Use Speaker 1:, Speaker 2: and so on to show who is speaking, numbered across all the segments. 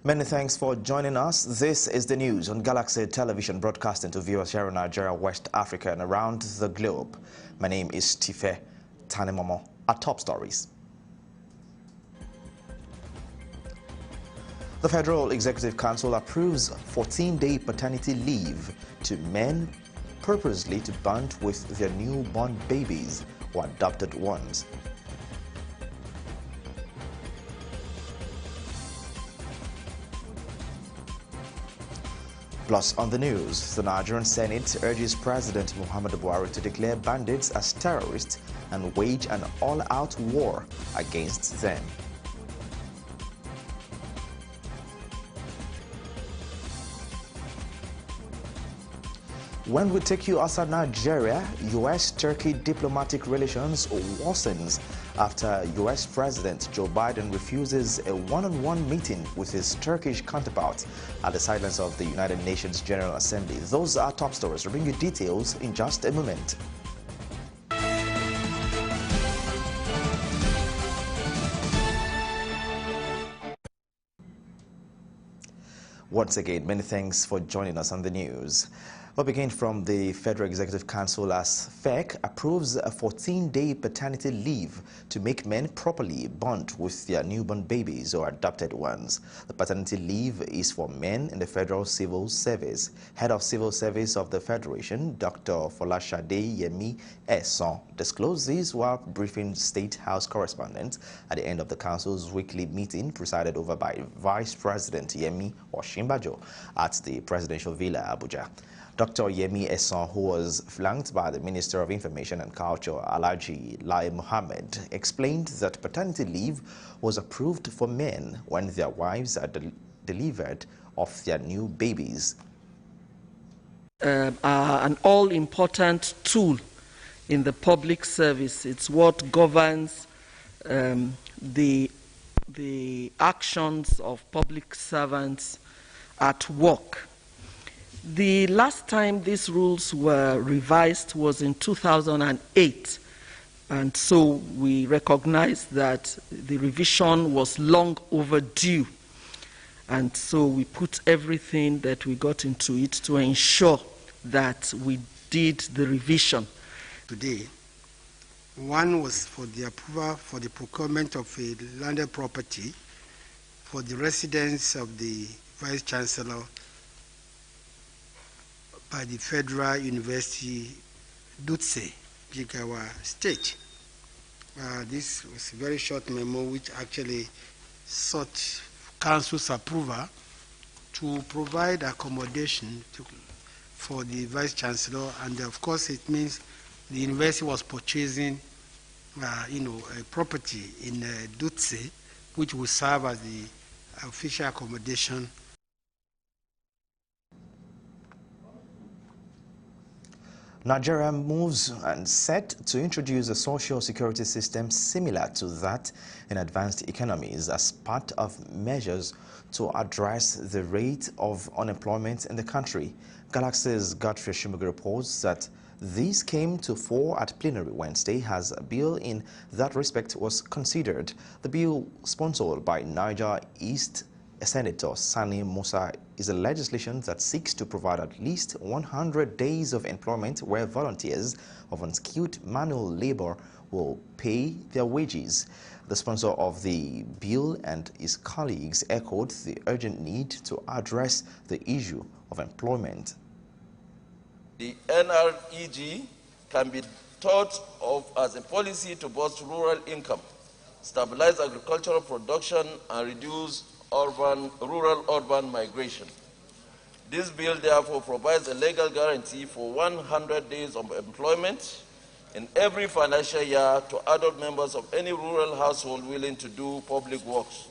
Speaker 1: Many thanks for joining us. This is the news on Galaxy Television, broadcasting to viewers here in Nigeria, West Africa and around the globe. My name is Tife Tanimomo. Our top stories. The Federal Executive Council approves 14-day paternity leave to men purposely to bond with their newborn babies or adopted ones. Plus on the news, the Nigerian Senate urges President Muhammadu Buhari to declare bandits as terrorists and wage an all-out war against them. When we take you outside Nigeria, U.S.-Turkey diplomatic relations worsens after U.S. President Joe Biden refuses a one-on-one meeting with his Turkish counterpart at the sidelines of the United Nations General Assembly. Those are top stories. We'll bring you details in just a moment. Once again, many thanks for joining us on the news. We'll begin from the Federal Executive Council as FEC approves a 14-day paternity leave to make men properly bond with their newborn babies or adopted ones. The paternity leave is for men in the Federal Civil Service. Head of Civil Service of the Federation, Dr. Folashade Yemi Eson, disclosed this while briefing State House correspondents at the end of the Council's weekly meeting presided over by Vice President Yemi Osinbajo at the Presidential Villa, Abuja. Dr. Yemi Eson, who was flanked by the Minister of Information and Culture, Alhaji Lai Mohammed, explained that paternity leave was approved for men when their wives are delivered of their new babies.
Speaker 2: An all-important tool in the public service. It's what governs the actions of public servants at work. The last time these rules were revised was in 2008, and so we recognize that the revision was long overdue, and so we put everything that we got into it to ensure that we did the revision.
Speaker 3: Today, one was for the approval for the procurement of a landed property for the residence of the Vice Chancellor by the Federal University, Dutse, Jigawa State. This was a very short memo which actually sought Council's approval to provide accommodation for the Vice Chancellor, and of course it means the university was purchasing a property in Dutse, which will serve as the official accommodation.
Speaker 1: Nigeria moves and set to introduce a social security system similar to that in advanced economies as part of measures to address the rate of unemployment in the country. Galaxy's Godfrey Shumago reports that this came to fore at plenary Wednesday as a bill in that respect was considered. The bill, sponsored by Niger East Senator Sani Musa, is a legislation that seeks to provide at least 100 days of employment where volunteers of unskilled manual labor will pay their wages. The sponsor of the bill and his colleagues echoed the urgent need to address the issue of employment.
Speaker 4: The NREG can be thought of as a policy to boost rural income, stabilize agricultural production, and reduce rural-urban migration. This bill therefore provides a legal guarantee for 100 days of employment in every financial year to adult members of any rural household willing to do public works,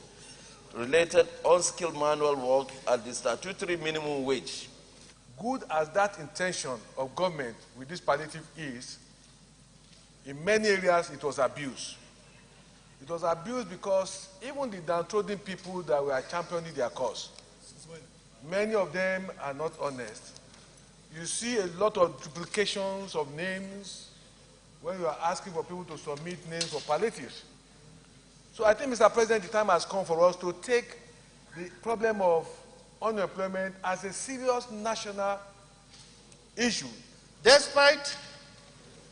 Speaker 4: related unskilled manual work at the statutory minimum wage.
Speaker 5: Good as that intention of government with this palliative is, in many areas it was abused. It was abused because even the downtrodden people that were championing their cause, many of them are not honest. You see a lot of duplications of names when you are asking for people to submit names for palliatives. So I think, Mr. President, the time has come for us to take the problem of unemployment as a serious national issue.
Speaker 6: Despite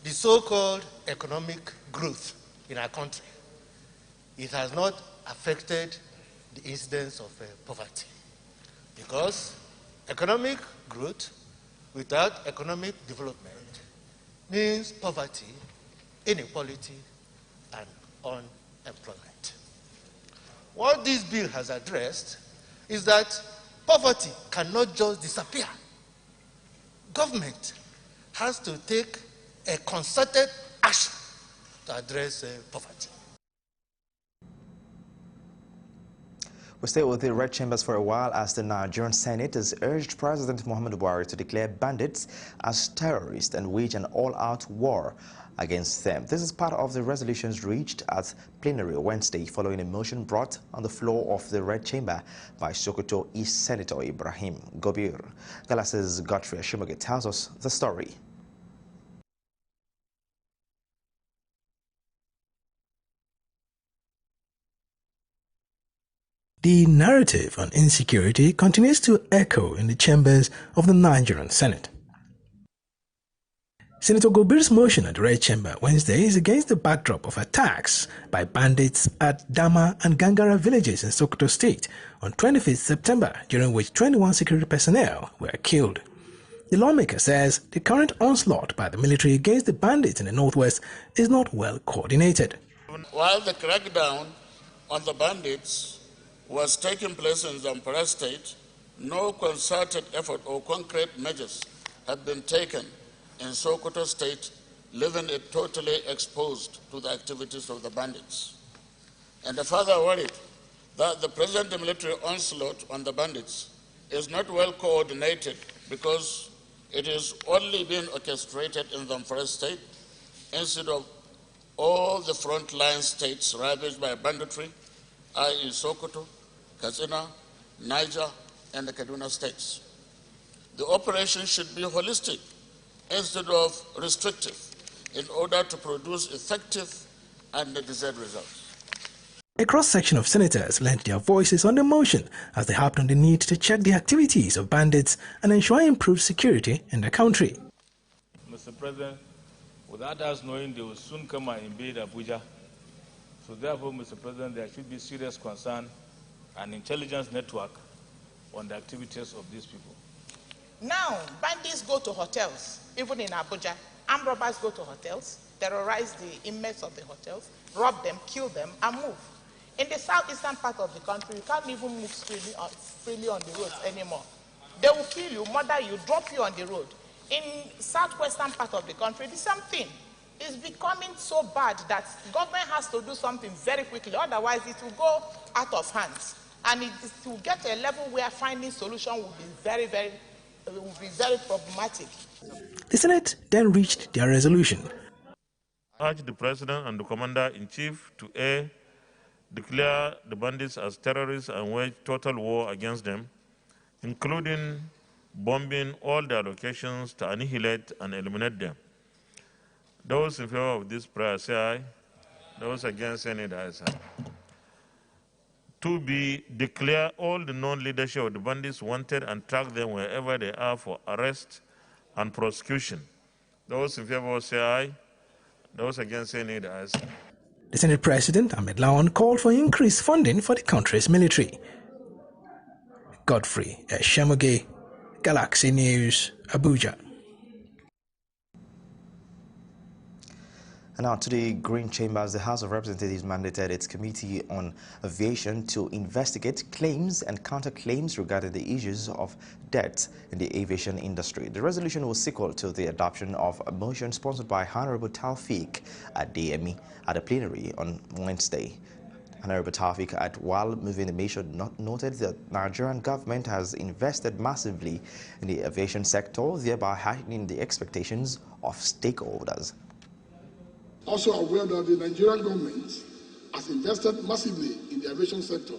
Speaker 6: the so-called economic growth in our country, it has not affected the incidence of poverty, because economic growth without economic development means poverty, inequality, and unemployment. What this bill has addressed is that poverty cannot just disappear. Government has to take a concerted action to address poverty.
Speaker 1: We stay with the Red Chambers for a while as the Nigerian Senate has urged President Muhammadu Buhari to declare bandits as terrorists and wage an all-out war against them. This is part of the resolutions reached at plenary Wednesday following a motion brought on the floor of the Red Chamber by Sokoto East Senator Ibrahim Gobir. Galas's Godfrey Ashimoge tells us the story.
Speaker 7: The narrative on insecurity continues to echo in the chambers of the Nigerian Senate. Senator Gobir's motion at the Red Chamber Wednesday is against the backdrop of attacks by bandits at Dama and Gangara villages in Sokoto State on 25th September, during which 21 security personnel were killed. The lawmaker says the current onslaught by the military against the bandits in the northwest is not well coordinated.
Speaker 8: While the crackdown on the bandits was taking place in Zamfara State, no concerted effort or concrete measures had been taken in Sokoto State, leaving it totally exposed to the activities of the bandits. And the further worried that the present military onslaught on the bandits is not well coordinated because it is only being orchestrated in Zamfara State instead of all the frontline states ravaged by banditry, i.e. Sokoto, Katsina, Niger, and the Kaduna states. The operation should be holistic instead of restrictive in order to produce effective and desired results.
Speaker 7: A cross-section of senators lent their voices on the motion as they harped on the need to check the activities of bandits and ensure improved security in the country.
Speaker 9: Mr. President, without us knowing, they will soon come and invade Abuja. So therefore, Mr. President, there should be serious concern and intelligence network on the activities of these people.
Speaker 10: Now, bandits go to hotels, even in Abuja. Armed robbers go to hotels, terrorize the inmates of the hotels, rob them, kill them, and move. In the southeastern part of the country, you can't even move freely on the roads anymore. They will kill you, murder you, drop you on the road. In southwestern part of the country, the same thing. It's becoming so bad that government has to do something very quickly, otherwise it will go out of hands. And it will get to a level where finding solution will be very problematic.
Speaker 7: The Senate then reached their resolution.
Speaker 11: I urge the President and the Commander-in-Chief to A, declare the bandits as terrorists and wage total war against them, including bombing all their locations to annihilate and eliminate them. Those in favor of this prayer say aye. Those against say nay, the ayes have. 2B, declare all the non-leadership of the bandits wanted and track them wherever they are for arrest and prosecution. Those in favor say aye. Those against say nay, the ayes have.
Speaker 7: The Senate President, Ahmed Lawan, called for increased funding for the country's military. Godfrey Ashimoge, Galaxy News, Abuja.
Speaker 1: And now to the Green Chambers, the House of Representatives mandated its Committee on Aviation to investigate claims and counterclaims regarding the issues of debt in the aviation industry. The resolution was sequel to the adoption of a motion sponsored by Honorable Taufik Adeyemi at a plenary on Wednesday. Honorable Taufik, while moving the motion, noted that the Nigerian government has invested massively in the aviation sector, thereby heightening the expectations of stakeholders.
Speaker 12: Also aware that the Nigerian government has invested massively in the aviation sector,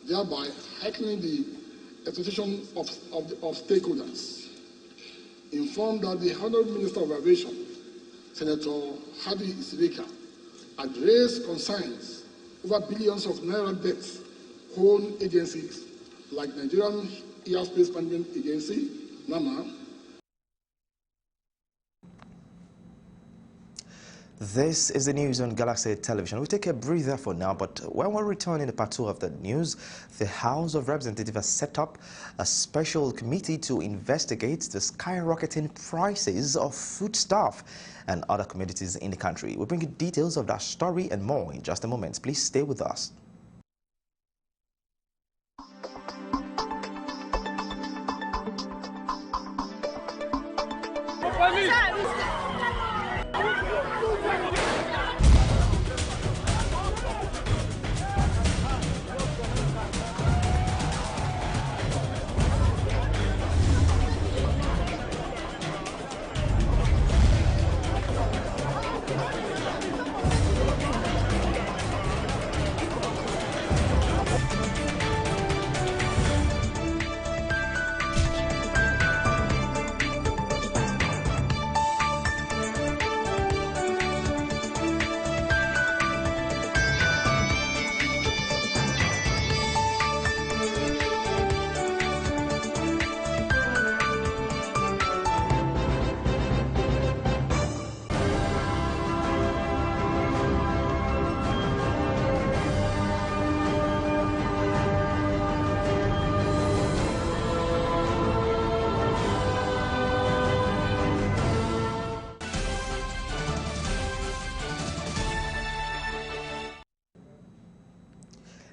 Speaker 12: thereby heightening the expectation of stakeholders. Informed that the Honorable Minister of Aviation, Senator Hadi Sirika, had raised concerns over billions of naira debts own agencies like Nigerian Airspace Management Agency, NAMA.
Speaker 1: This is the news on Galaxy Television. We'll take a breather for now, but when we return in the part 2 of the news, the House of Representatives has set up a special committee to investigate the skyrocketing prices of foodstuff and other commodities in the country. We'll bring you details of that story and more in just a moment. Please stay with us.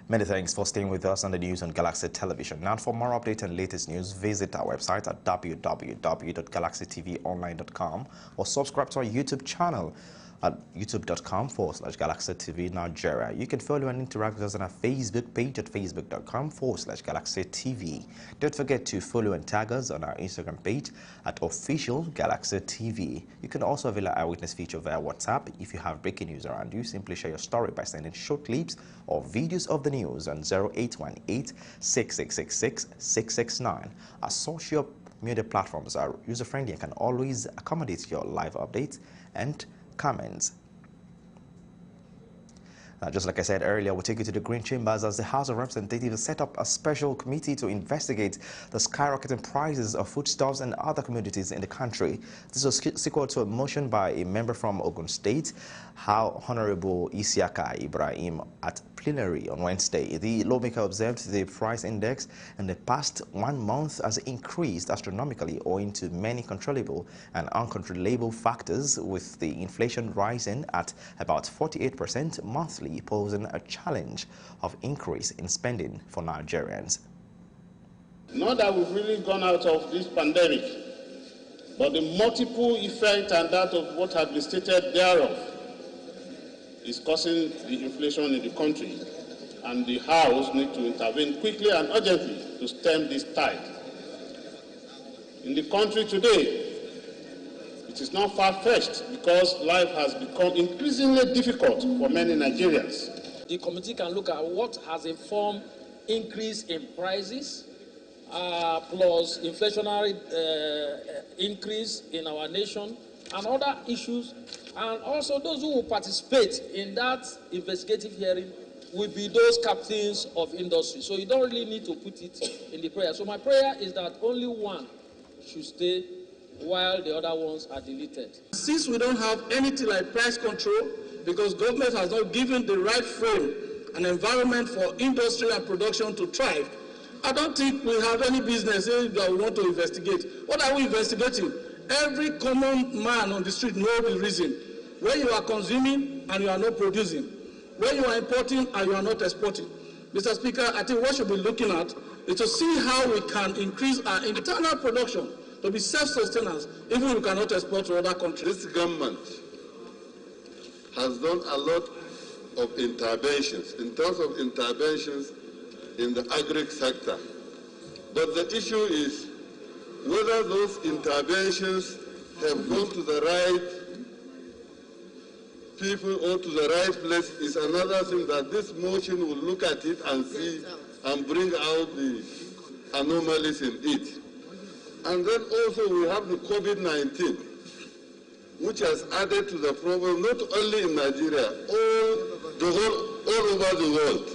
Speaker 1: Many thanks for staying with us on the news on Galaxy Television. Now, for more updates and latest news, visit our website at www.galaxytvonline.com or subscribe to our YouTube channel at youtube.com/Galaxy TV Nigeria. You can follow and interact with us on our Facebook page at facebook.com/Galaxy TV. Don't forget to follow and tag us on our Instagram page at official Galaxy TV. You can also avail our eyewitness feature via WhatsApp. If you have breaking news around you, simply share your story by sending short clips or videos of the news on 0818-6666-669. Our social media platforms are user-friendly and can always accommodate your live updates and comments. Just like I said earlier, we'll take you to the Green Chambers as the House of Representatives set up a special committee to investigate the skyrocketing prices of foodstuffs and other commodities in the country. This was sequel to a motion by a member from Ogun State, Honorable Isiaka Ibrahim, at plenary on Wednesday. The lawmaker observed the price index in the past 1 month has increased astronomically owing to many controllable and uncontrollable factors, with the inflation rising at about 48% monthly, posing a challenge of increase in spending for Nigerians.
Speaker 8: Not that we've really gone out of this pandemic, but the multiple effect and that of what has been stated thereof is causing the inflation in the country, and the House needs to intervene quickly and urgently to stem this tide. In the country today, it is not far-fetched because life has become increasingly difficult for many Nigerians.
Speaker 13: The committee can look at what has informed increase in prices, plus inflationary increase in our nation, and other issues. And also those who will participate in that investigative hearing will be those captains of industry. So you don't really need to put it in the prayer. So my prayer is that only one should stay while the other ones are deleted.
Speaker 14: Since we don't have anything like price control, because government has not given the right frame and environment for industry and production to thrive, I don't think we have any business that we want to investigate. What are we investigating? Every common man on the street knows the reason. When you are consuming and you are not producing. When you are importing and you are not exporting. Mr. Speaker, I think what we should be looking at is to see how we can increase our internal production to be self-sustenance, even if we cannot export to other countries.
Speaker 15: This government has done a lot of interventions, in terms of interventions in the agri sector. But the issue is whether those interventions have gone to the right people or to the right place is another thing that this motion will look at it and see and bring out the anomalies in it. And then also we have the COVID-19, which has added to the problem not only in Nigeria, all over the world.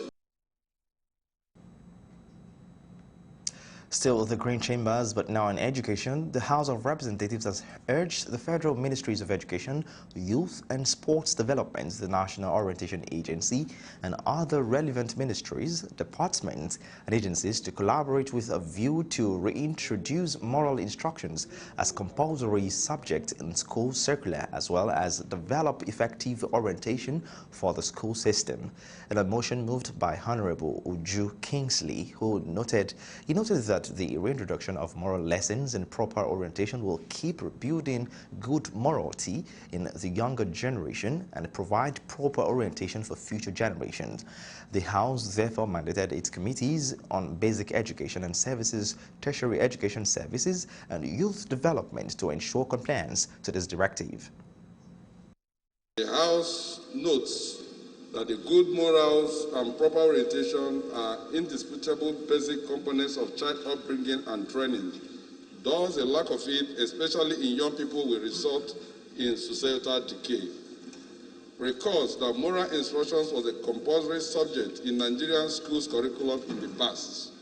Speaker 1: Still the Green Chambers, but now in education, the House of Representatives has urged the Federal Ministries of Education, Youth and Sports Development, the National Orientation Agency, and other relevant ministries, departments, and agencies to collaborate with a view to reintroduce moral instructions as compulsory subject in school circular, as well as develop effective orientation for the school system. In a motion moved by Honorable Uju Kingsley, who noted that the reintroduction of moral lessons and proper orientation will keep building good morality in the younger generation and provide proper orientation for future generations. The House therefore mandated its committees on basic education and services, tertiary education services, and youth development to ensure compliance to this directive.
Speaker 15: The House notes that the good morals and proper orientation are indisputable basic components of child upbringing and training. Thus, a lack of it, especially in young people, will result in societal decay. Recalls that moral instructions was a compulsory subject in Nigerian schools curriculum in the past.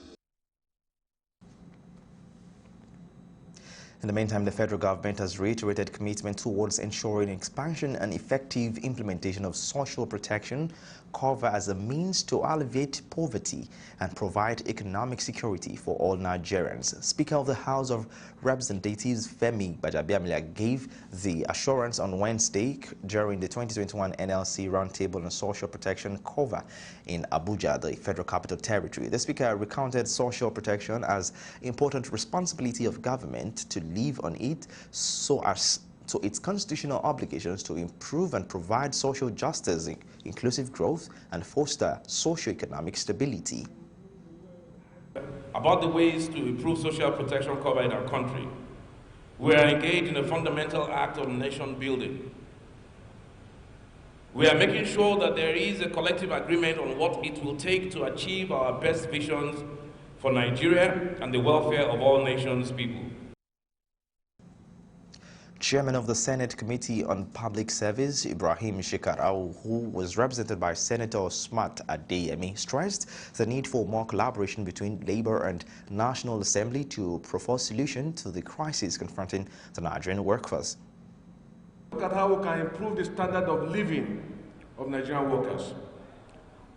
Speaker 1: In the meantime, the federal government has reiterated commitment towards ensuring expansion and effective implementation of social protection cover as a means to alleviate poverty and provide economic security for all Nigerians. Speaker of the House of Representatives Femi Gbajabiamila gave the assurance on Wednesday during the 2021 NLC Roundtable on Social Protection cover in Abuja, the Federal Capital Territory. The speaker recounted social protection as important responsibility of government to live on it so its constitutional obligations to improve and provide social justice, inclusive growth, and foster socio-economic stability.
Speaker 16: About the ways to improve social protection cover in our country, we are engaged in a fundamental act of nation building. We are making sure that there is a collective agreement on what it will take to achieve our best visions for Nigeria and the welfare of all nations' people.
Speaker 1: Chairman of the Senate Committee on Public Service, Ibrahim Shekarau, who was represented by Senator Smart Adeyemi, stressed the need for more collaboration between Labour and National Assembly to propose solution to the crisis confronting the Nigerian workforce.
Speaker 5: Look at how we can improve the standard of living of Nigerian workers.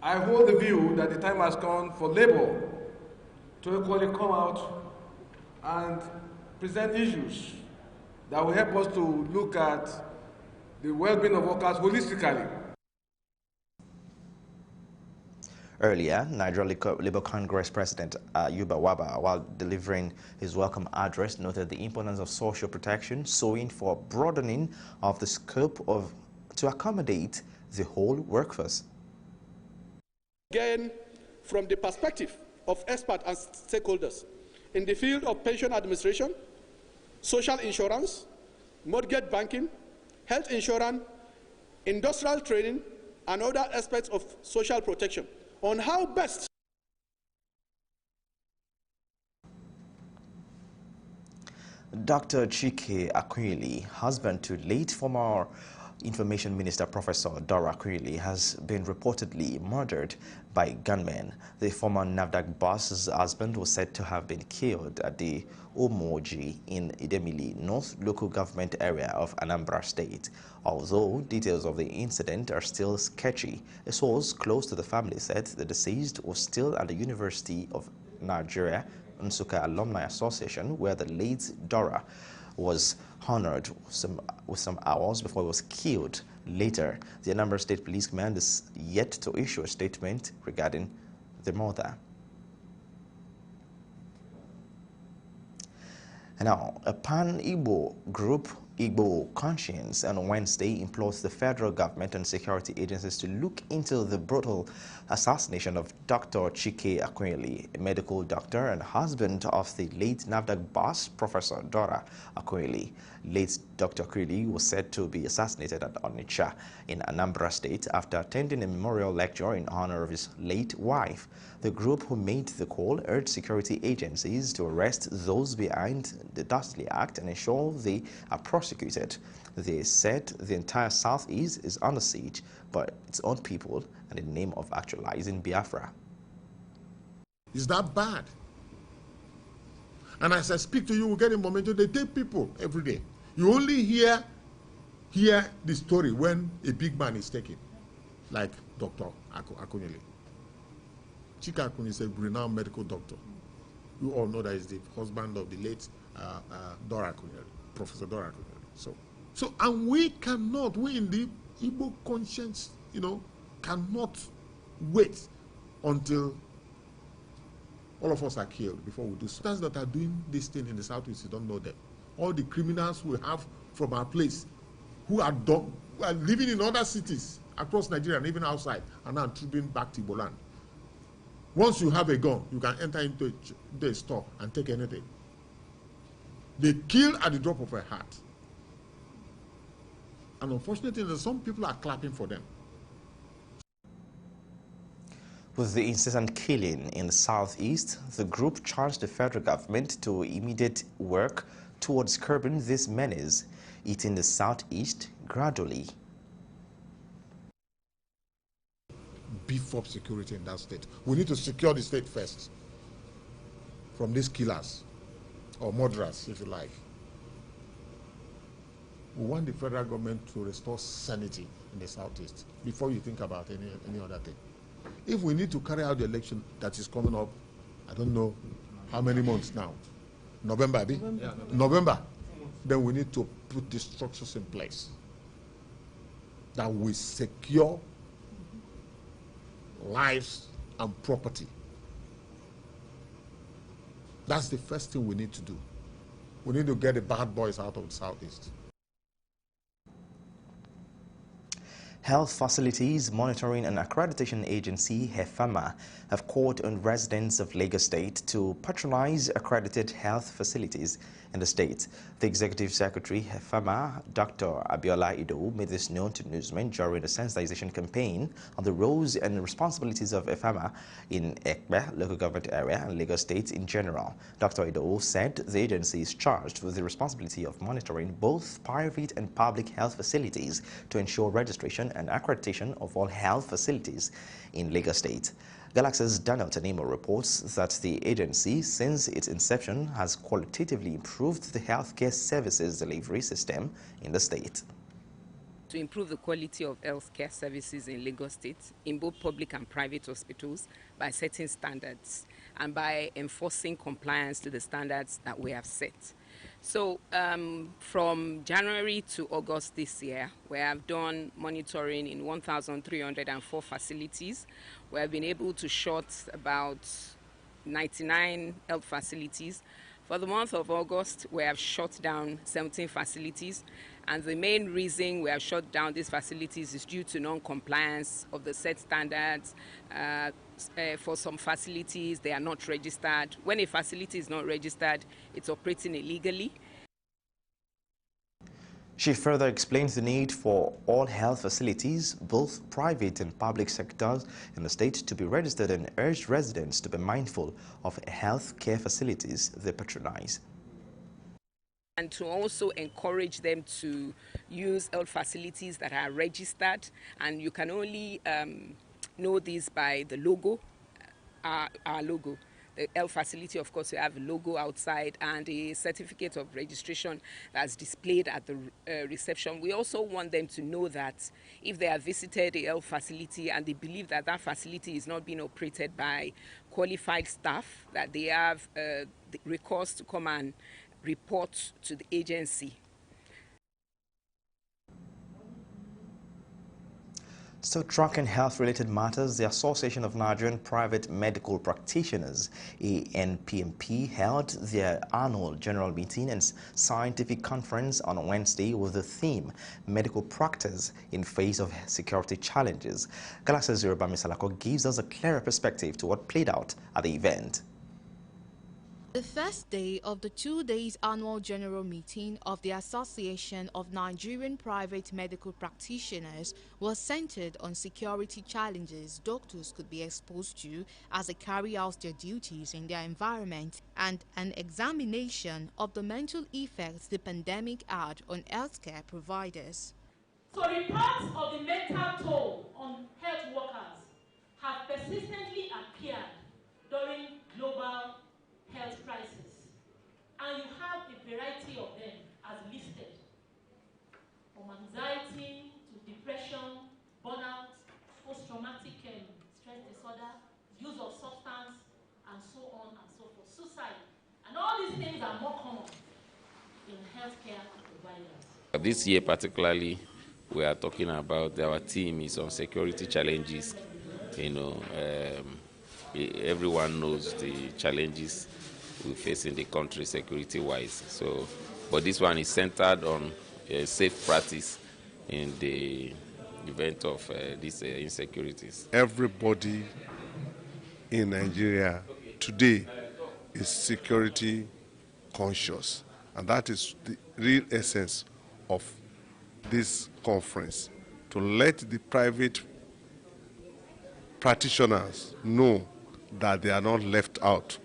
Speaker 5: I hold the view that the time has come for Labour to equally come out and present issues that will help us to look at the well-being of workers holistically.
Speaker 1: Earlier, Nigeria Labour Congress President Yuba Waba, while delivering his welcome address, noted the importance of social protection, sowing for broadening of the scope to accommodate the whole workforce.
Speaker 17: Again, from the perspective of experts and stakeholders in the field of pension administration, social insurance, mortgage banking, health insurance, industrial training, and other aspects of social protection on how best.
Speaker 1: Dr. Chike Akunyili, husband to late former Information Minister Professor Dora Akunyili, has been reportedly murdered by gunmen. The former NAFDAC boss's husband was said to have been killed at the Omoji in Idemili North local government area of Anambra State. Although details of the incident are still sketchy, a source close to the family said the deceased was still at the University of Nigeria Nsukka Alumni Association, where the late Dora was honored with some hours before he was killed. Later, the Anambra State Police Command is yet to issue a statement regarding the murder. And now, a pan-Igbo group, Igbo Conscience, on Wednesday implores the federal government and security agencies to look into the brutal assassination of Dr. Chike Akunyili, a medical doctor and husband of the late NAFDAC boss, Professor Dora Akunyili. Late Dr. Akunyili was said to be assassinated at Onitsha in Anambra State after attending a memorial lecture in honor of his late wife. The group who made the call urged security agencies to arrest those behind the dastardly act and ensure they are prosecuted. They said the entire Southeast is under siege by its own people and in the name of actualizing Biafra.
Speaker 18: Is that bad? And as I speak to you, we get information. They take people every day. You only hear the story when a big man is taken, like Dr. Akunyili. Chika Akunyili is a renowned medical doctor. You all know that he's the husband of the late Dora Akunyili, Professor Dora Akunyili. So, and we in the Igbo conscience, cannot wait until all of us are killed before we do. Students that are doing this thing in the Southeast, you don't know them. All the criminals we have from our place who are living in other cities across Nigeria and even outside are now trooping back to Igbo land. Once you have a gun, you can enter into a store and take anything. They kill at the drop of a hat. And unfortunately, some people are clapping for them.
Speaker 1: With the incessant killing in the southeast, the group charged the federal government to immediate work towards curbing this menace, eating the southeast gradually.
Speaker 18: Beef up security in that state. We need to secure the state first from these killers, or murderers, if you like. We want the federal government to restore sanity in the southeast before you think about any other thing. If we need to carry out the election that is coming up, I don't know how many months now, November, November, then we need to put the structures in place that will secure lives and property. That's the first thing we need to do. We need to get the bad boys out of the southeast.
Speaker 1: Health Facilities Monitoring and Accreditation Agency, HEFAMA, have called on residents of Lagos State to patronize accredited health facilities in the state. The Executive Secretary, HEFAMA, Dr. Abiola Ido, made this known to newsmen during the sensitization campaign on the roles and responsibilities of HEFAMA in Ekpe local government area and Lagos State in general. Dr. Ido said the agency is charged with the responsibility of monitoring both private and public health facilities to ensure registration and accreditation of all health facilities in Lagos State. Galaxy's Daniel Tanimo reports that the agency, since its inception, has qualitatively improved the healthcare services delivery system in the state.
Speaker 19: To improve the quality of healthcare services in Lagos State, in both public and private hospitals, by setting standards and by enforcing compliance to the standards that we have set. So from January to August this year, we have done monitoring in 1,304 facilities. We have been able to shut about 99 health facilities. For the month of August, we have shut down 17 facilities. And the main reason we have shut down these facilities is due to non-compliance of the set standards. For some facilities, they are not registered. When a facility is not registered, it's operating illegally.
Speaker 1: She further explains the need for all health facilities, both private and public sectors in the state, to be registered and urged residents to be mindful of health care facilities they patronize.
Speaker 19: And to also encourage them to use health facilities that are registered, and you can only know this by the logo, our logo. The health facility, of course, we have a logo outside and a certificate of registration that's displayed at the reception. We also want them to know that if they have visited a health facility and they believe that that facility is not being operated by qualified staff, that they have the recourse to come and report to the agency.
Speaker 1: So, tracking health-related matters, the Association of Nigerian Private Medical Practitioners, ANPMP, held their annual general meeting and scientific conference on Wednesday with the theme, Medical Practice in Face of Security Challenges. Galaxy's Yorubami Salako gives us a clearer perspective to what played out at the event.
Speaker 20: The first day of the 2 days annual general meeting of the Association of Nigerian Private Medical Practitioners was centered on security challenges doctors could be exposed to as they carry out their duties in their environment, and an examination of the mental effects the pandemic had on healthcare providers.
Speaker 21: So reports of the mental toll on health workers have persistently appeared during global health crisis. suicide, and all these things are more common in healthcare providers.
Speaker 2: This year particularly, we are talking about, our theme is on security challenges. Everyone knows the challenges we face in the country security-wise. So, but this one is centered on safe practice in the event of these insecurities.
Speaker 22: Everybody in Nigeria today is security conscious, and that is the real essence of this conference, to let the private practitioners know that they are not left out.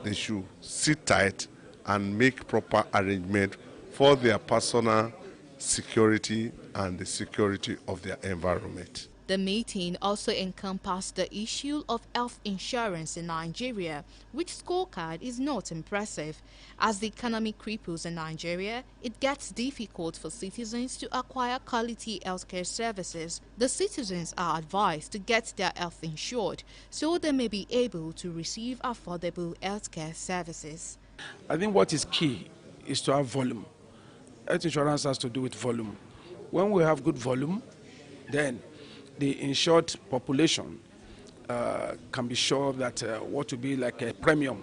Speaker 22: They should sit tight and make proper arrangement for their personal security and the security of their environment.
Speaker 20: The meeting also encompassed the issue of health insurance in Nigeria, which scorecard is not impressive. As the economy cripples in Nigeria, it gets difficult for citizens to acquire quality healthcare services. The citizens are advised to get their health insured so they may be able to receive affordable healthcare services.
Speaker 23: I think what is key is to have volume. Health insurance has to do with volume. When we have good volume, then the insured population can be sure that what will be like a premium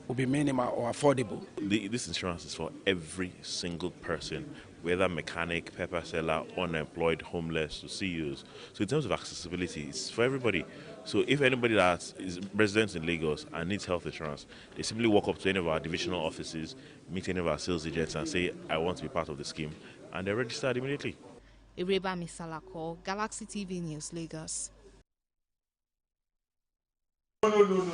Speaker 23: will be minimal or affordable.
Speaker 11: This insurance is for every single person, whether mechanic, pepper seller, unemployed, homeless, to CEOs. So in terms of accessibility, it's for everybody. So if anybody that is resident in Lagos and needs health insurance, they simply walk up to any of our divisional offices, meet any of our sales agents and say, I want to be part of the scheme, and they're registered immediately.
Speaker 20: Ireba Misalako, Galaxy TV News, Lagos.
Speaker 1: No.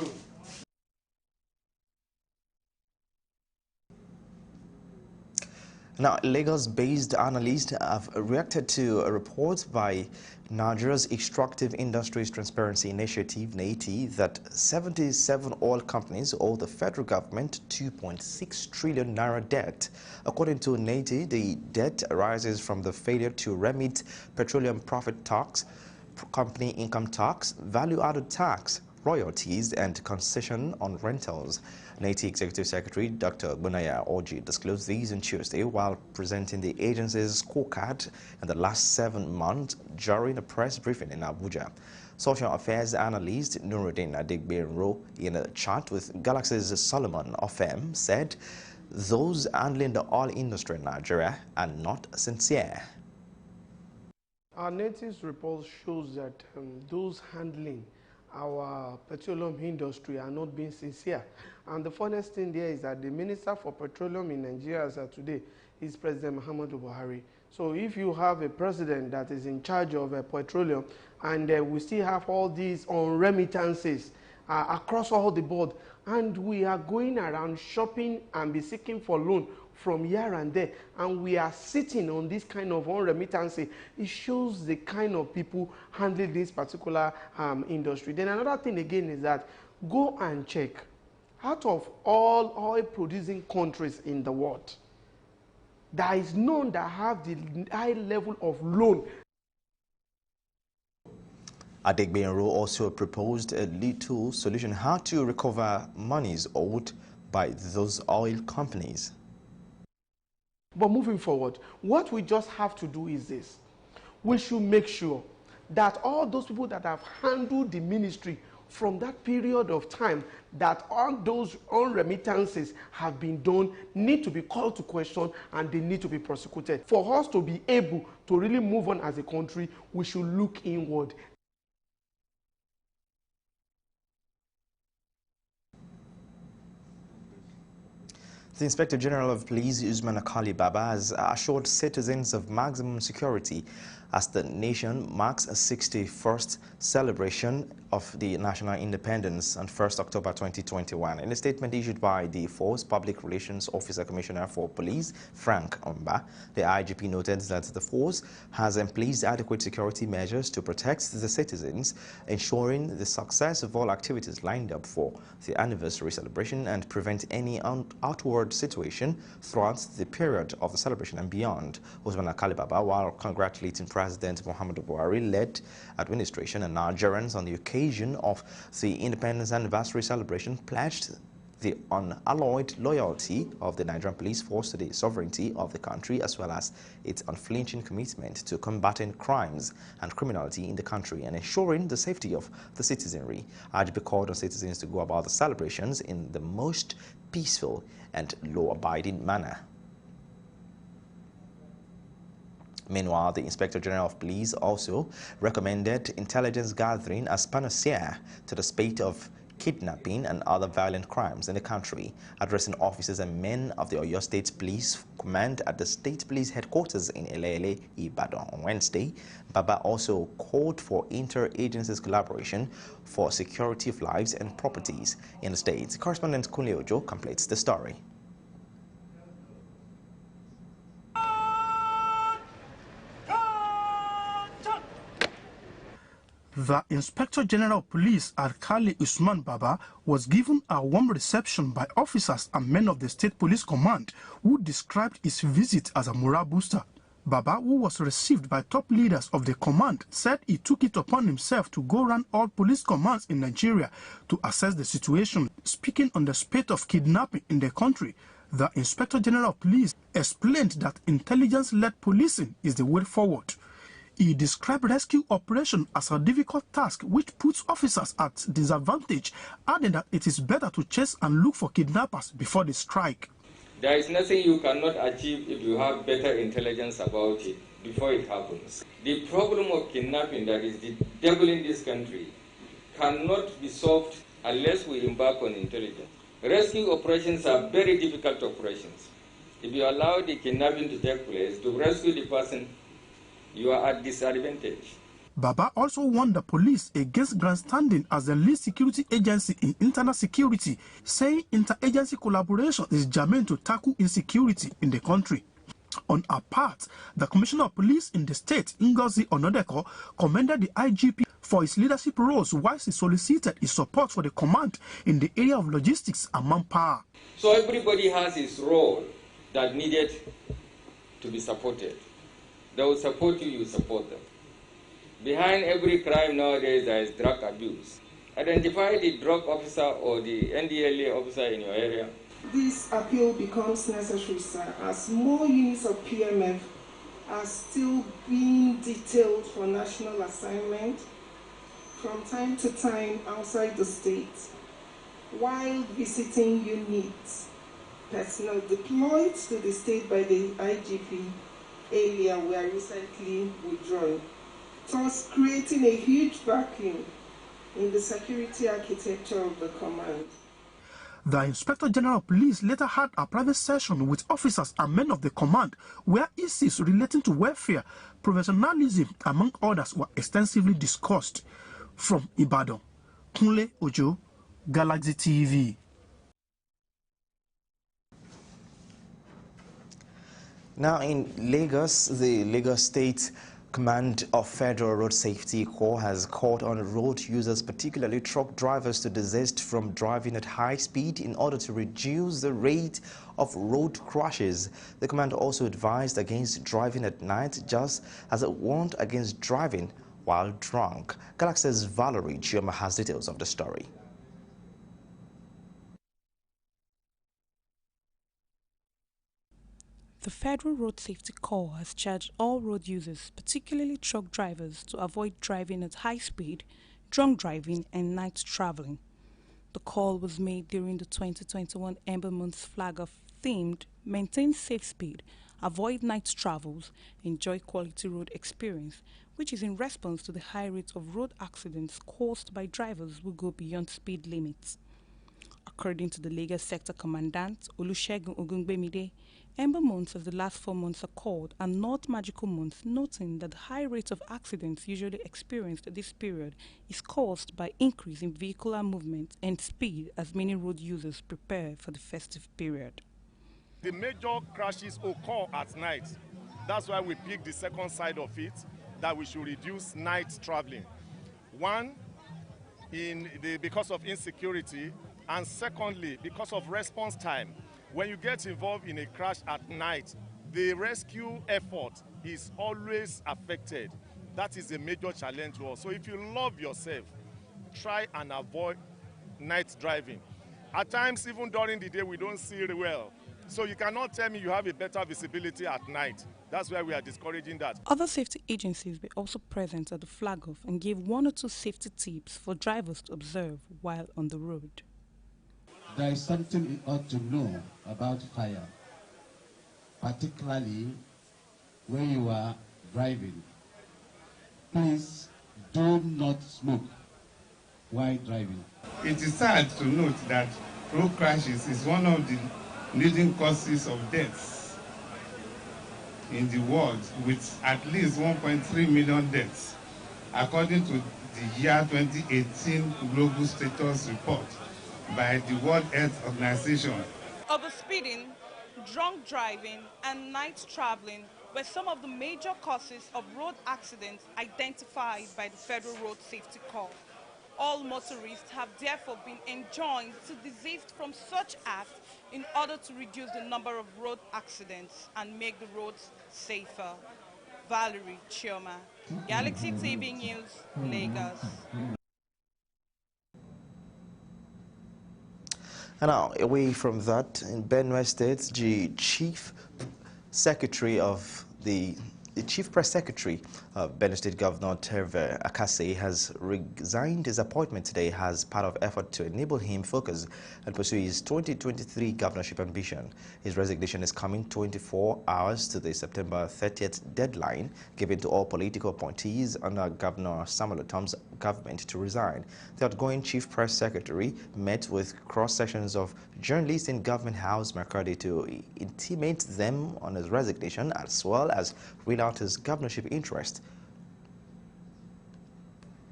Speaker 1: Now, Lagos-based analysts have reacted to a report by Nigeria's Extractive Industries Transparency Initiative, NATI, that 77 oil companies owe the federal government 2.6 trillion naira debt. According to NATI, the debt arises from the failure to remit petroleum profit tax, company income tax, value-added tax, royalties, and concession on rentals. NATI Executive Secretary Dr. Bunaya Orji disclosed these on Tuesday while presenting the agency's scorecard in the last 7 months during a press briefing in Abuja. Social affairs analyst Nuruddin Adigbenro, in a chat with Galaxy's Solomon Ofem, said those handling the oil industry in Nigeria are not sincere.
Speaker 24: Our NATI's report shows that those handling our petroleum industry are not being sincere. And the funniest thing there is that the Minister for Petroleum in Nigeria as of today is President Muhammadu Buhari. So if you have a president that is in charge of petroleum and we still have all these unremittances across all the board, and we are going around shopping and be seeking for loan from here and there, and we are sitting on this kind of unremittancy, it shows the kind of people handling this particular industry. Then another thing again is that go and check, out of all oil producing countries in the world, there is none that have the high level of loan.
Speaker 1: Adigbenro also proposed a little solution how to recover monies owed by those oil companies.
Speaker 24: But moving forward, what we just have to do is this. We should make sure that all those people that have handled the ministry from that period of time, that all those unremittances have been done, need to be called to question and they need to be prosecuted. For us to be able to really move on as a country, we should look inward.
Speaker 1: The Inspector General of Police, Usman Akali Baba, has assured citizens of maximum security as the nation marks a 61st celebration of the national independence on 1st October 2021. In a statement issued by the Force Public Relations Officer Commissioner for Police, Frank Omba, the IGP noted that the force has placed adequate security measures to protect the citizens, ensuring the success of all activities lined up for the anniversary celebration and prevent any outward situation throughout the period of the celebration and beyond. Usman Akali Baba, while congratulating President Muhammadu Buhari-led administration and Nigerians on the occasion of the Independence Anniversary celebration, pledged the unalloyed loyalty of the Nigerian police force to the sovereignty of the country, as well as its unflinching commitment to combating crimes and criminality in the country and ensuring the safety of the citizenry. IGP called on citizens to go about the celebrations in the most peaceful and law-abiding manner. Meanwhile, the Inspector General of Police also recommended intelligence gathering as panacea to the spate of kidnapping and other violent crimes in the country. Addressing officers and men of the Oyo State Police Command at the State Police Headquarters in Elele, Ibadan on Wednesday, Baba also called for inter-agencies collaboration for security of lives and properties in the state. Correspondent Kunle Ojo completes the story.
Speaker 3: The Inspector General of Police, Alkali Usman Baba, was given a warm reception by officers and men of the State Police Command, who described his visit as a morale booster. Baba, who was received by top leaders of the command, said he took it upon himself to go around all police commands in Nigeria to assess the situation. Speaking on the spate of kidnapping in the country, the Inspector General of Police explained that intelligence-led policing is the way forward. He described rescue operation as a difficult task which puts officers at disadvantage, adding that it is better to chase and look for kidnappers before they strike.
Speaker 4: There is nothing you cannot achieve if you have better intelligence about it before it happens. The problem of kidnapping that is the devil in this country cannot be solved unless we embark on intelligence. Rescue operations are very difficult operations. If you allow the kidnapping to take place, to rescue the person, you are at disadvantage.
Speaker 3: Baba also warned the police against grandstanding as the lead security agency in internal security, saying interagency collaboration is germane to tackle insecurity in the country. On her part, the Commissioner of Police in the state, Ngozi Onodeko, commended the IGP for his leadership roles whilst he solicited his support for the command in the area of logistics and manpower.
Speaker 4: So everybody has his role that needed to be supported. They will support you, you support them. Behind every crime nowadays, there is drug abuse. Identify the drug officer or the NDLA officer in your area.
Speaker 6: This appeal becomes necessary, sir, as more units of PMF are still being detailed for national assignment from time to time outside the state, while visiting units, personnel deployed to the state by the IGP area were recently withdrawn, thus creating a huge vacuum in the security architecture of the command.
Speaker 3: The Inspector General of Police later had a private session with officers and men of the command where issues relating to welfare, professionalism, among others, were extensively discussed. From Ibadan, Kunle Ojo, Galaxy TV.
Speaker 1: Now in Lagos, the Lagos State Command of Federal Road Safety Corps has called on road users, particularly truck drivers, to desist from driving at high speed in order to reduce the rate of road crashes. The command also advised against driving at night, just as it warned against driving while drunk. Galaxy's Valerie Chioma has details of the story.
Speaker 9: The Federal Road Safety Corps has charged all road users, particularly truck drivers, to avoid driving at high speed, drunk driving and night traveling. The call was made during the 2021 Ember Month flag-off themed Maintain Safe Speed, Avoid Night Travels, Enjoy Quality Road Experience, which is in response to the high rate of road accidents caused by drivers who go beyond speed limits. According to the Lagos Sector Commandant, Olusegun Ogungbemide, Ember months of the last 4 months are called and not magical months, noting that the high rate of accidents usually experienced at this period is caused by increase in vehicular movement and speed as many road users prepare for the festive period.
Speaker 25: The major crashes occur at night. That's why we picked the second side of it, that we should reduce night traveling. One, because of insecurity, and secondly, because of response time. When you get involved in a crash at night, the rescue effort is always affected. That is a major challenge to us. So if you love yourself, try and avoid night driving. At times, even during the day, we don't see it well. So you cannot tell me you have a better visibility at night. That's why we are discouraging that.
Speaker 9: Other safety agencies were also present at the flag-off and gave 1 or 2 safety tips for drivers to observe while on the road.
Speaker 7: There is something you ought to know about fire, particularly when you are driving. Please do not smoke while driving.
Speaker 8: It is sad to note that road crashes is one of the leading causes of deaths in the world, with at least 1.3 million deaths, according to the year 2018 Global Status Report by the World Health Organization.
Speaker 9: Overspeeding, drunk driving, and night traveling were some of the major causes of road accidents identified by the Federal Road Safety Corps. All motorists have therefore been enjoined to desist from such acts in order to reduce the number of road accidents and make the roads safer. Valerie Chioma, Galaxy TV News, Lagos.
Speaker 1: And now, away from that, in Benue State, the Chief Press Secretary of Benue State Governor Terve Akase has resigned his appointment today as part of effort to enable him focus and pursue his 2023 governorship ambition. His resignation is coming 24 hours to the September 30th deadline given to all political appointees under Governor Samuel Otom's government to resign. The outgoing Chief Press Secretary met with cross-sections of journalists in Government House Makurdi to intimate them on his resignation as well as read out his governorship interest.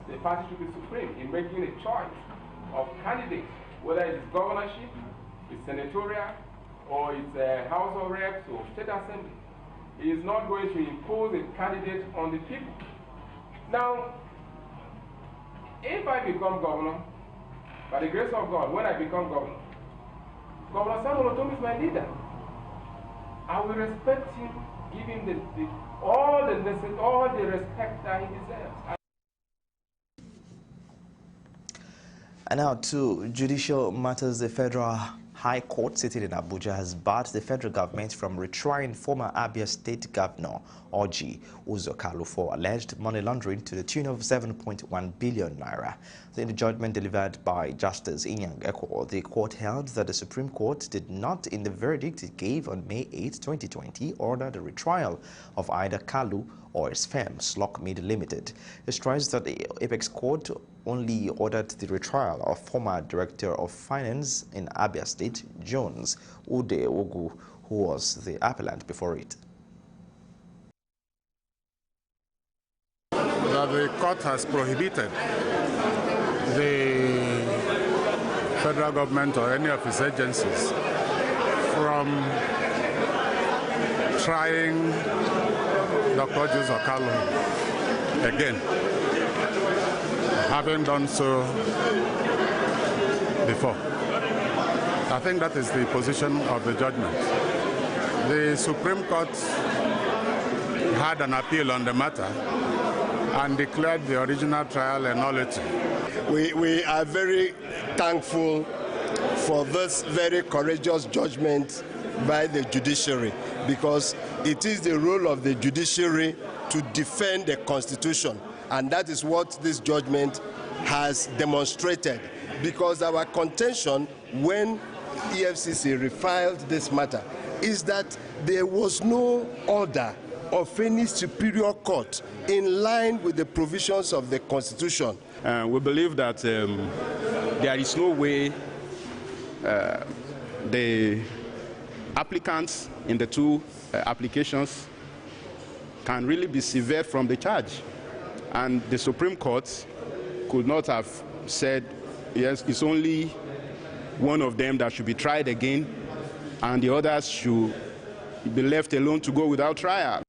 Speaker 10: The party should be supreme in making a choice of candidates, whether it's governorship, it's senatorial, or it's a House of Reps or State Assembly. He is not going to impose a candidate on the people. Now, if I become governor, by the grace of God, when I become governor, Governor Samuel Otom is my leader. I will respect him, give him all the respect that he deserves.
Speaker 1: And now to judicial matters. The Federal High Court sitting in Abuja has barred the federal government from retrying former Abia State Governor Orji Uzor Kalu for alleged money laundering to the tune of 7.1 billion naira. In the judgment delivered by Justice Inyang Eko, the court held that the Supreme Court did not, in the verdict it gave on May 8, 2020, order the retrial of either Kalu or his firm, Slockmead Limited. It stressed that the Apex Court only ordered the retrial of former Director of Finance in Abia State, Jones Ude Ogu, who was the appellant before it.
Speaker 18: That the court has prohibited the federal government or any of its agencies from trying Dr. Orji Uzor Kalu again, having done so before. I think that is the position of the judgment. The Supreme Court had an appeal on the matter and declared the original trial a nullity.
Speaker 12: We are very thankful for this very courageous judgment by the judiciary, because it is the role of the judiciary to defend the Constitution, and that is what this judgment has demonstrated, because our contention when EFCC refiled this matter is that there was no order of any superior court in line with the provisions of the Constitution.
Speaker 13: We believe that there is no way the applicants in the two applications can really be severed from the charge. And the Supreme Court could not have said, yes, it's only one of them that should be tried again, and the others should be left alone to go without trial.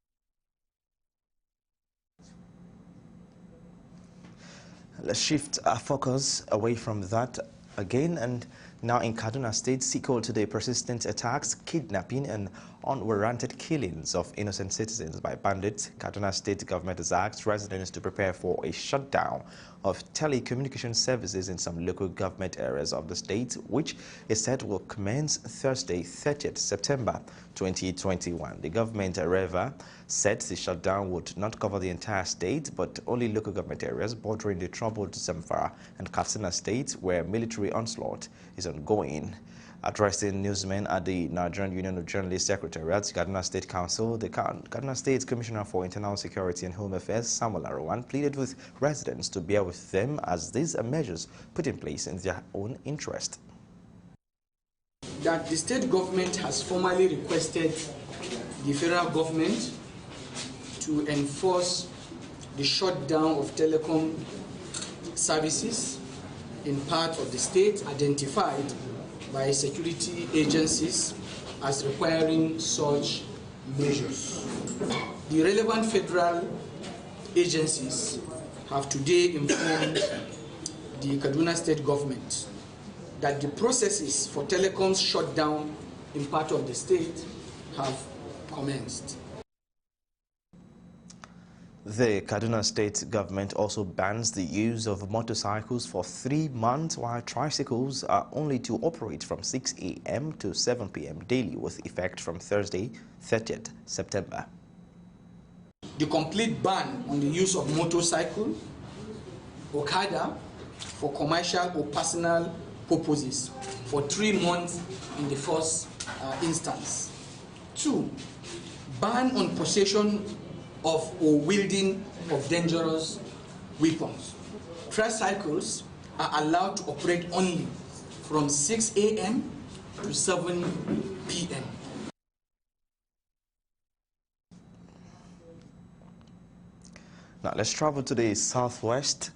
Speaker 1: Let's shift our focus away from that again, and now in Kaduna State, sequel to the persistent attacks, kidnapping and unwarranted killings of innocent citizens by bandits, Kaduna State government has asked residents to prepare for a shutdown of telecommunication services in some local government areas of the state, which is said will commence Thursday, 30th September 2021. The government, however, said the shutdown would not cover the entire state, but only local government areas bordering the troubled Zamfara and Katsina states where military onslaught is ongoing. Addressing newsmen at the Nigerian Union of Journalists Secretariat, Kaduna State Council, the Kaduna State Commissioner for Internal Security and Home Affairs, Samuel Arawan, pleaded with residents to bear with them as these are measures put in place in their own interest.
Speaker 5: That the state government has formally requested the federal government to enforce the shutdown of telecom services in part of the state identified by security agencies as requiring such measures. The relevant federal agencies have today informed the Kaduna State government that the processes for telecoms shutdown in part of the state have commenced.
Speaker 1: The Kaduna State government also bans the use of motorcycles for 3 months, while tricycles are only to operate from 6 a.m. to 7 p.m. daily with effect from Thursday, 30th September.
Speaker 5: The complete ban on the use of motorcycle, Okada, for commercial or personal purposes for 3 months in the first instance. 2, ban on possession of or wielding of dangerous weapons. Tricycles are allowed to operate only from 6 a.m. to 7 p.m.
Speaker 1: Now let's travel to the southwest,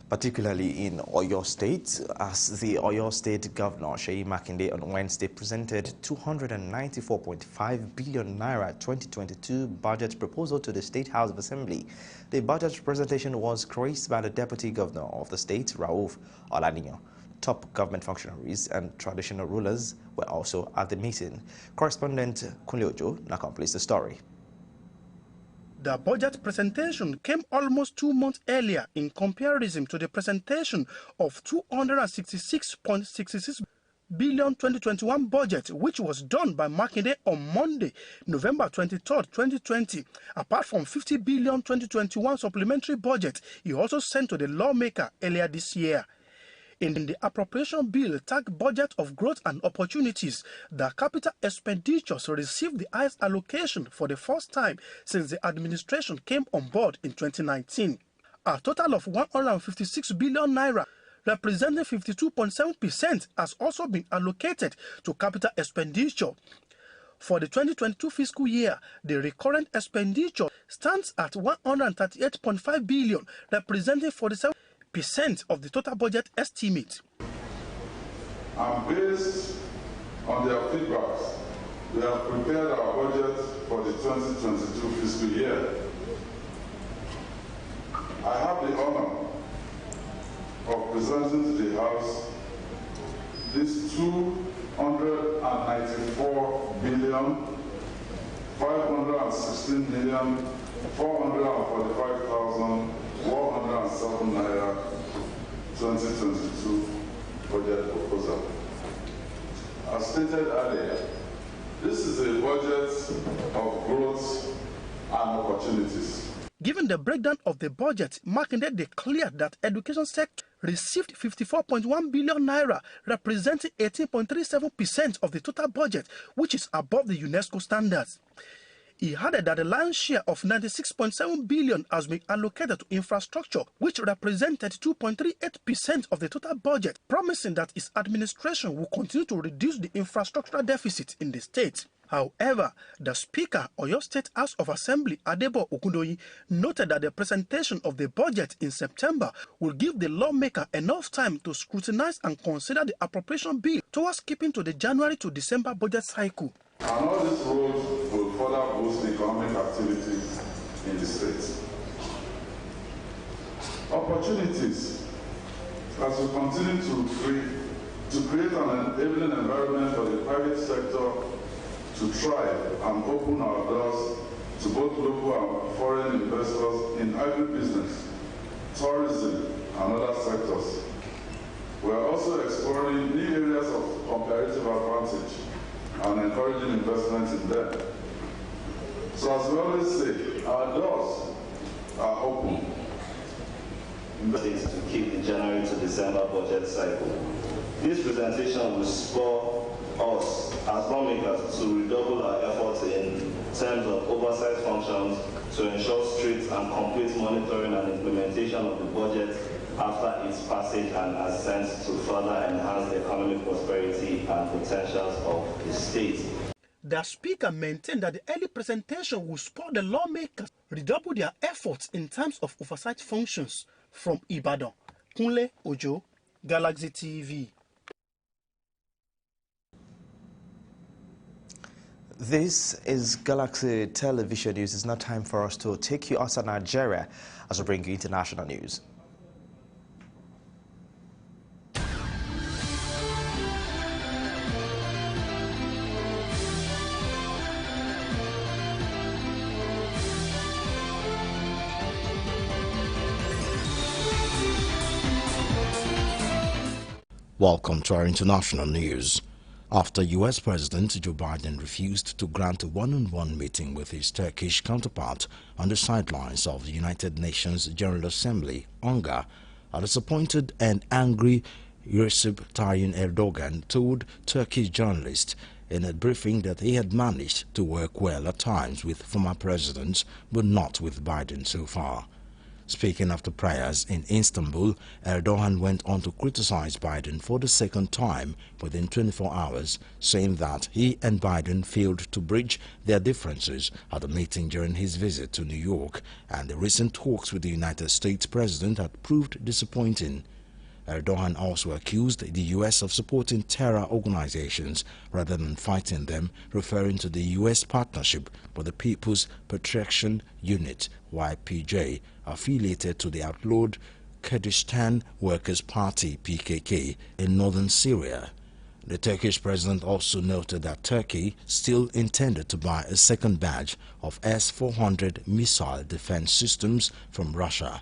Speaker 1: particularly in Oyo State, as the Oyo State Governor Seyi Makinde on Wednesday presented 294.5 billion naira 2022 budget proposal to the State House of Assembly. The budget presentation was graced by the Deputy Governor of the state, Rauf Olanio. Top government functionaries and traditional rulers were also at the meeting. Correspondent Kunle Ojo now completes the story.
Speaker 3: The budget presentation came almost 2 months earlier in comparison to the presentation of 266.66 billion 2021 budget, which was done by Makinde on Monday, November 23rd, 2020. Apart from 50 billion 2021 supplementary budget, he also sent to the lawmaker earlier this year. In the appropriation bill tagged Budget of Growth and Opportunities, the capital expenditures received the highest allocation for the first time since the administration came on board in 2019. A total of 156 billion naira, representing 52.7%, has also been allocated to capital expenditure. For the 2022 fiscal year, the recurrent expenditure stands at 138.5 billion, representing 47% of the total budget estimate.
Speaker 14: And based on their feedbacks, we have prepared our budget for the 2022 fiscal year. I have the honor of presenting to the House this 294 billion 516 million 445,107 naira 2022 budget proposal. As stated earlier, this is a budget of growth and opportunities.
Speaker 3: Given the breakdown of the budget, Makinde declared that education sector received 54.1 billion naira, representing 18.37% of the total budget, which is above the UNESCO standards. He added that the lion's share of 96.7 billion has been allocated to infrastructure, which represented 2.38% of the total budget, promising that his administration will continue to reduce the infrastructural deficit in the state. However, the Speaker of Oyo State House of Assembly, Adebo Okundoyi, noted that the presentation of the budget in September will give the lawmaker enough time to scrutinize and consider the appropriation bill towards keeping to the January to December budget cycle.
Speaker 14: And all these roads will further boost economic activities in the state. Opportunities, as we continue to create an enabling environment for the private sector to to thrive and open our doors to both local and foreign investors in agribusiness, tourism, and other sectors. We are also exploring new areas of comparative advantage and encouraging investment in them. So as we always say, our doors are open.
Speaker 15: To keep the January to December budget cycle. This presentation will spur us as lawmakers to redouble our efforts in terms of oversight functions to ensure strict and complete monitoring and implementation of the budget after its passage and assent to further enhance the economic prosperity and potentials of the state.
Speaker 3: The Speaker maintained that the early presentation will spur the lawmakers redouble their efforts in terms of oversight functions. From Ibadan, Kunle Ojo, Galaxy TV.
Speaker 1: This is Galaxy Television News. It's now time for us to take you outside Nigeria as we bring you international news.
Speaker 16: Welcome to our international news. After U.S. President Joe Biden refused to grant a one-on-one meeting with his Turkish counterpart on the sidelines of the United Nations General Assembly, UNGA, a disappointed and angry Recep Tayyip Erdogan told Turkish journalists in a briefing that he had managed to work well at times with former presidents, but not with Biden so far. Speaking after prayers in Istanbul, Erdogan went on to criticize Biden for the second time within 24 hours, saying that he and Biden failed to bridge their differences at a meeting during his visit to New York, and the recent talks with the United States president had proved disappointing. Erdogan also accused the U.S. of supporting terror organizations rather than fighting them, referring to the U.S. partnership with the People's Protection Unit, YPJ, affiliated to the outlawed Kurdistan Workers' Party, PKK, in northern Syria. The Turkish president also noted that Turkey still intended to buy a second batch of S-400 missile defense systems from Russia.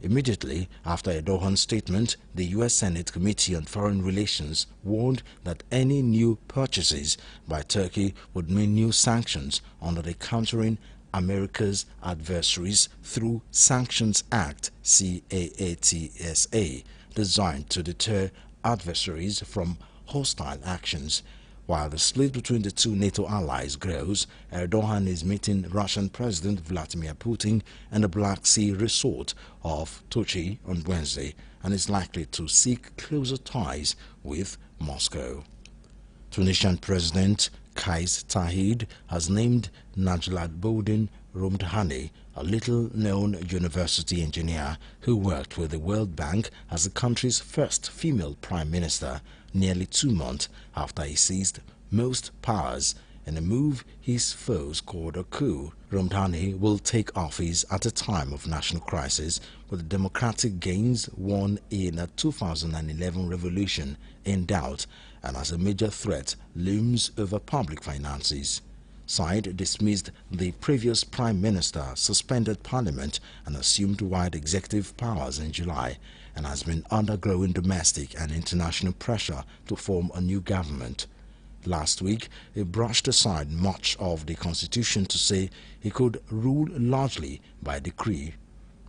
Speaker 16: Immediately after Erdogan's statement, the U.S. Senate Committee on Foreign Relations warned that any new purchases by Turkey would mean new sanctions under the Countering America's Adversaries Through Sanctions Act, CAATSA, designed to deter adversaries from hostile actions. While the split between the two NATO allies grows, Erdogan is meeting Russian President Vladimir Putin in the Black Sea resort of Sochi on Wednesday and is likely to seek closer ties with Moscow. Tunisian President Kais Saied has named Najlat Boudin Romdhani, a little-known university engineer who worked with the World Bank, as the country's first female prime minister, nearly 2 months after he seized most powers in a move his foes called a coup. Romdhani will take office at a time of national crisis, with the democratic gains won in a 2011 revolution in doubt, and as a major threat looms over public finances. Saied dismissed the previous prime minister, suspended parliament, and assumed wide executive powers in July, and has been undergoing domestic and international pressure to form a new government. Last week, he brushed aside much of the constitution to say he could rule largely by decree.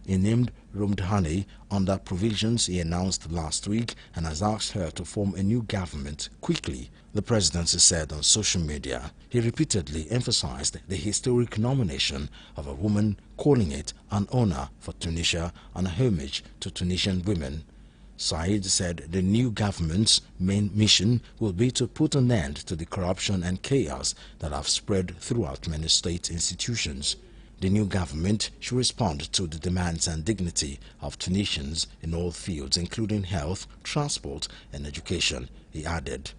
Speaker 16: He named Romdhani under provisions he announced last week and has asked her to form a new government quickly, the presidency said on social media. He repeatedly emphasized the historic nomination of a woman, calling it an honor for Tunisia and a homage to Tunisian women. Saied said the new government's main mission will be to put an end to the corruption and chaos that have spread throughout many state institutions. The new government should respond to the demands and dignity of Tunisians in all fields, including health, transport, and education, he added.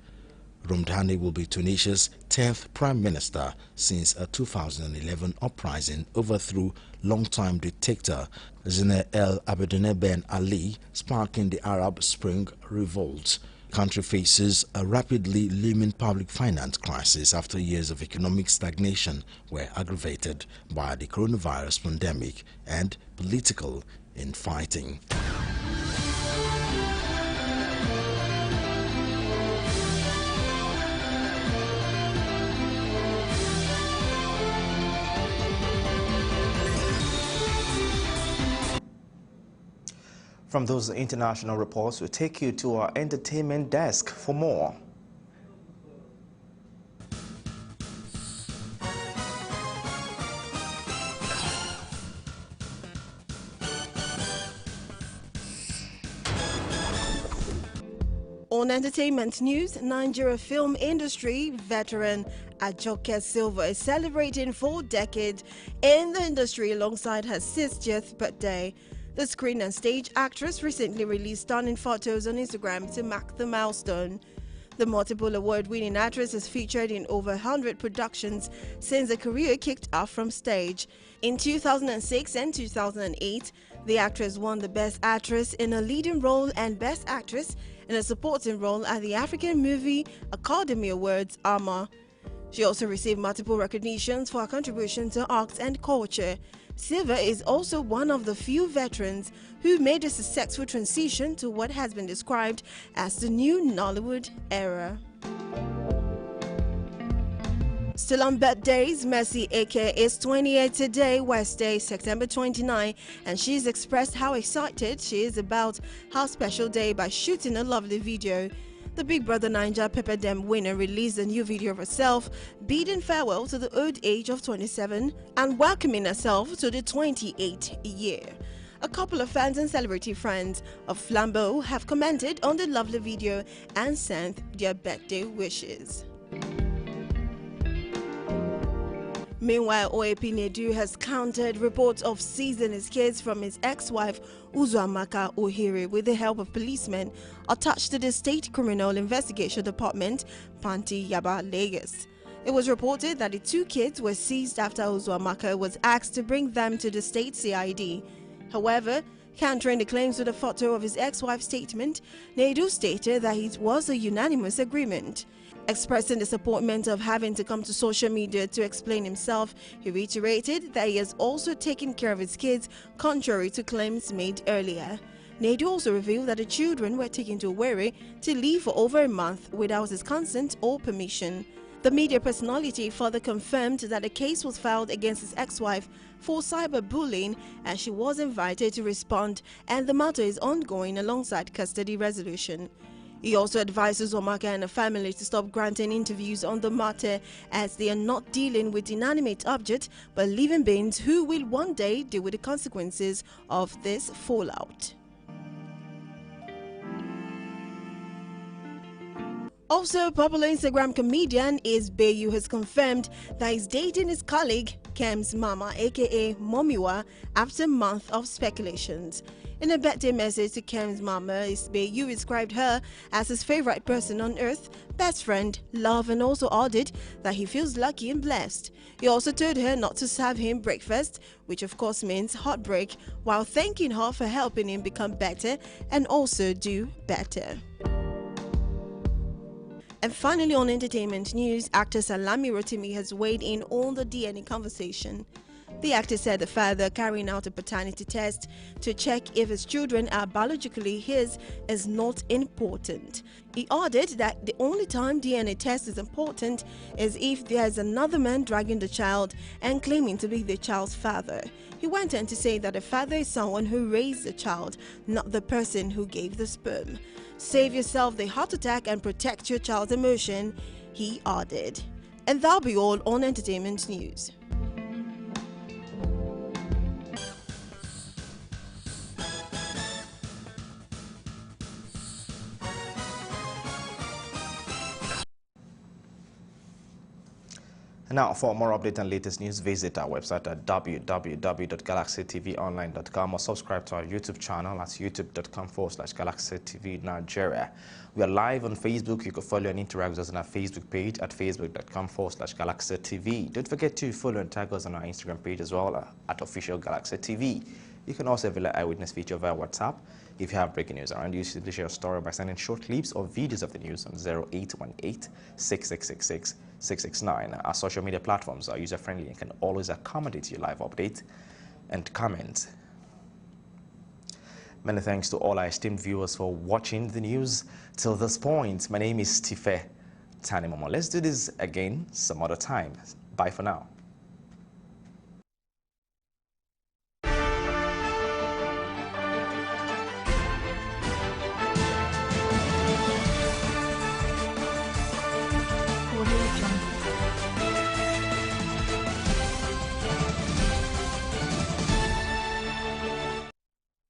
Speaker 16: Romdhani will be Tunisia's 10th prime minister since a 2011 uprising overthrew longtime dictator Zine El Abidine Ben Ali, sparking the Arab Spring revolt. country faces a rapidly looming public finance crisis after years of economic stagnation were aggravated by the coronavirus pandemic and political infighting.
Speaker 1: From those international reports, we'll take you to our entertainment desk for more.
Speaker 2: On entertainment news, Nigeria film industry veteran Ajoke Silva is celebrating 4 decades in the industry alongside her 60th birthday. The screen and stage actress recently released stunning photos on Instagram to mark the milestone. The multiple award-winning actress has featured in over 100 productions since her career kicked off from stage. In 2006 and 2008, the actress won the Best Actress in a Leading Role and Best Actress in a Supporting Role at the African Movie Academy Awards, AMA. She also received multiple recognitions for her contribution to arts and culture. Silva is also one of the few veterans who made a successful transition to what has been described as the new Nollywood era. Still on birthdays, Mercy Eke is 28 today, Wednesday, September 29, and she's expressed how excited she is about her special day by shooting a lovely video. The Big Brother Naija Pepper Dem winner released a new video of herself bidding farewell to the old age of 27 and welcoming herself to the 28th year. A couple of fans and celebrity friends of Flambeau have commented on the lovely video and sent their birthday wishes. Meanwhile, OAP Nedu has countered reports of seizing his kids from his ex-wife Uzuamaka Ohere with the help of policemen attached to the State Criminal Investigation Department, Panti Yaba, Lagos. It was reported that the 2 kids were seized after Uzuamaka was asked to bring them to the state CID. However, countering the claims with a photo of his ex-wife's statement, Nedu stated that it was a unanimous agreement. Expressing disappointment of having to come to social media to explain himself, he reiterated that he has also taken care of his kids, contrary to claims made earlier. Nedu also revealed that the children were taken to Owerri to live for over a month without his consent or permission. The media personality further confirmed that the case was filed against his ex-wife for cyberbullying and she was invited to respond, and the matter is ongoing alongside custody resolution. He also advises Uzuamaka and her family to stop granting interviews on the matter as they are not dealing with inanimate objects but living beings who will one day deal with the consequences of this fallout. Also, popular Instagram comedian Is Bayu has confirmed that he's dating his colleague Kem's mama aka Momiwa after a month of speculations. In a birthday message to Kem's mama, Is Bayu described her as his favorite person on earth, best friend, love, and also added that he feels lucky and blessed. He also told her not to serve him breakfast, which of course means heartbreak, while thanking her for helping him become better and also do better. And finally, on entertainment news, actor Salami Rotimi has weighed in on the DNA conversation. The actor said the father carrying out a paternity test to check if his children are biologically his is not important. He added that the only time DNA test is important is if there is another man dragging the child and claiming to be the child's father. He went on to say that the father is someone who raised the child, not the person who gave the sperm. Save yourself the heart attack and protect your child's emotion, he added. And that'll be all on entertainment news.
Speaker 1: Now, for more updates and latest news, visit our website at www.galaxytvonline.com or subscribe to our YouTube channel at youtube.com/GalaxyTV Nigeria. We are live on Facebook. You can follow and interact with us on our Facebook page at facebook.com/GalaxyTV. Don't forget to follow and tag us on our Instagram page as well at Official Galaxy TV. You can also avail our eyewitness feature via WhatsApp. If you have breaking news around you, simply share a story by sending short clips or videos of the news on 0818-6666-669. Our social media platforms are user-friendly and can always accommodate your live update and comment. Many thanks to all our esteemed viewers for watching the news till this point. My name is Tife Tanimomo. Let's do this again some other time. Bye for now.